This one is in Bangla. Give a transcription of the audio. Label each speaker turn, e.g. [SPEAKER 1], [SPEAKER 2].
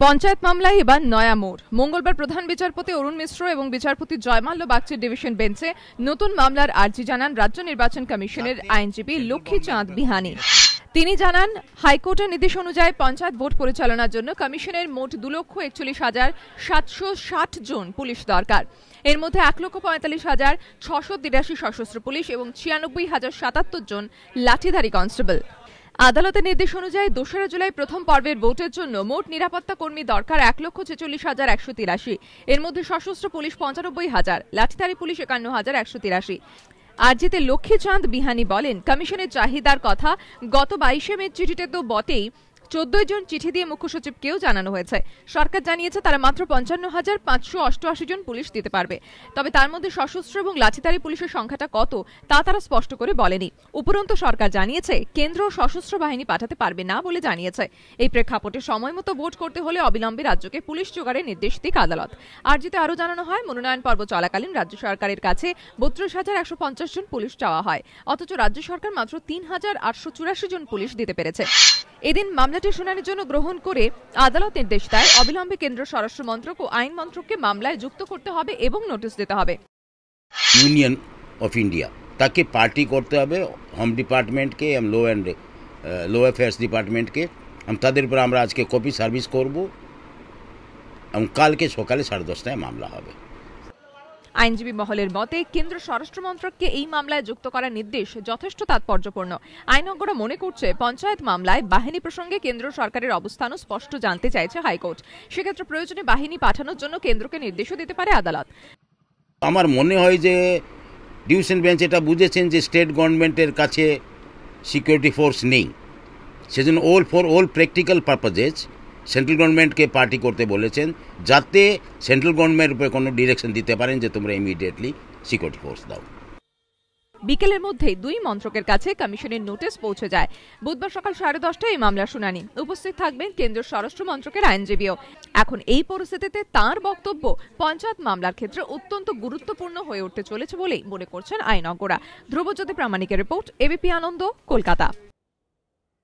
[SPEAKER 1] পঞ্চায়েত মামলায় এবার নয়া মোড়। মঙ্গলবার প্রধান বিচারপতি অরুণ মিশ্র এবং বিচারপতি জয়মাল্য বাগচির ডিভিশন বেঞ্চে নতুন মামলার আর্জি জানান রাজ্য নির্বাচন কমিশনের আইনজীবী লক্ষ্মীচাঁদ বিহানি। তিনি জানান, হাইকোর্টের নির্দেশ অনুযায়ী পঞ্চায়েত ভোট পরিচালনার জন্য কমিশনের মোট 2,41,760 জন পুলিশ দরকার। এর মধ্যে 1,45,683 সশস্ত্র পুলিশ এবং 96,077 জন লাঠিধারী কনস্টেবল। আদালতের নির্দেশ অনুযায়ী 2রা জুলাই প্রথম পর্বের ভোটের জন্য মোট নিরাপত্তা কর্মী দরকার 1,46,183। এর মধ্যে সশস্ত্র পুলিশ 95,000, লাঠিধারী পুলিশ 51,183। আরজিতে লক্ষ্মীচাঁদ বিহানি বলেন, কমিশনের চাহিদার কথা গত 22শে মে চিঠিতে তো বটেই, 14 জন চিঠি দিয়ে মুখ্য সচিবকেও জানানো হয়েছে। সরকার জানিয়েছে তারা মাত্র 55,588 জন পুলিশ দিতে পারবে। তবে তার মধ্যে সশস্ত্র এবং লাঠিধারী পুলিশের সংখ্যাটা কত তা তারা স্পষ্ট করে বলেনি। উপরন্তু সরকার জানিয়েছে কেন্দ্র সশস্ত্র বাহিনী পাঠাতে পারবে না বলে জানিয়েছে। এই প্রেক্ষাপটে সময় মতো ভোট করতে হলে অবিলম্বে রাজ্যকে পুলিশ জোগাড়ের নির্দেশ দিক আদালত। আরজিতে আরও জানানো হয়, মনোনয়ন পর্ব চলাকালীন রাজ্য সরকারের কাছে 32,150 জন পুলিশ চাওয়া হয়, অথচ রাজ্য সরকার মাত্র 3,884 জন পুলিশ দিতে পেরেছে। এদিন মামলাটি শুনানির জন্য গ্রহণ করে আদালত নির্দেশ দেয়, অবিলম্বে কেন্দ্র স্বরাষ্ট্র মন্ত্রক ও আইন মন্ত্রককে মামলায় যুক্ত করতে হবে এবং নোটিশ দিতে হবে।
[SPEAKER 2] ইউনিয়ন অফ ইন্ডিয়া তাকে পার্টি করতে হবে, হোম ডিপার্টমেন্টকে, লো অ্যাফেয়ার্স ডিপার্টমেন্টকে। তাদের উপর আমরা আজকে কপি সার্ভিস করব এবং কালকে সকালে 10:30টায় মামলা হবে।
[SPEAKER 1] আইনজীবী মহলের মতে, কেন্দ্র স্বরাষ্ট্র মন্ত্রককে এই মামলায় যুক্ত করার নির্দেশ যথেষ্ট তাৎপর্যপূর্ণ। আইনজ্ঞরা মনে করছে, পঞ্চায়েত মামলায় বাহিনী প্রসঙ্গে কেন্দ্র সরকারের অবস্থানও স্পষ্ট জানতে চাইছে হাইকোর্ট। সেক্ষেত্রে প্রয়োজনে বাহিনী পাঠানোর জন্য কেন্দ্রকে নির্দেশও দিতে পারে আদালত।
[SPEAKER 2] আমার মনে হয় যে ডিভিশন বেঞ্চ এটা বুঝেছেন যে স্টেট গভর্নমেন্টের কাছে সিকিউরিটি ফোর্স নেই, সেজন্য অল প্র্যাকটিক্যাল পারপাজেস সেন্ট্রাল গভর্নমেন্টকে পার্টি করতে বলেছেন, যাতে সেন্ট্রাল গভর্নমেন্টের উপরে কোনো ডিরেকশন দিতে পারেন যে তোমরা ইমিডিয়েটলি সিকিউরিটি ফোর্স দাও।
[SPEAKER 1] বিকেলের মধ্যেই দুই মন্ত্রকের কাছে কমিশনের নোটিশ পৌঁছে যায়। বুধবার সকাল 10:30টায় এই মামলার শুনানি। উপস্থিত থাকবেন কেন্দ্রীয় স্বরাষ্ট্র মন্ত্রকের আইনজীবীও। এখন এই পরিস্থিতিতে তাঁর বক্তব্য পঞ্চায়েত মামলার ক্ষেত্রে অত্যন্ত গুরুত্বপূর্ণ হয়ে উঠতে চলেছে বলেই মনে করছেন আইনজ্ঞরা। ধ্রুবজ্যোতি প্রামাণিকের রিপোর্ট, এবিপি আনন্দ, কলকাতা।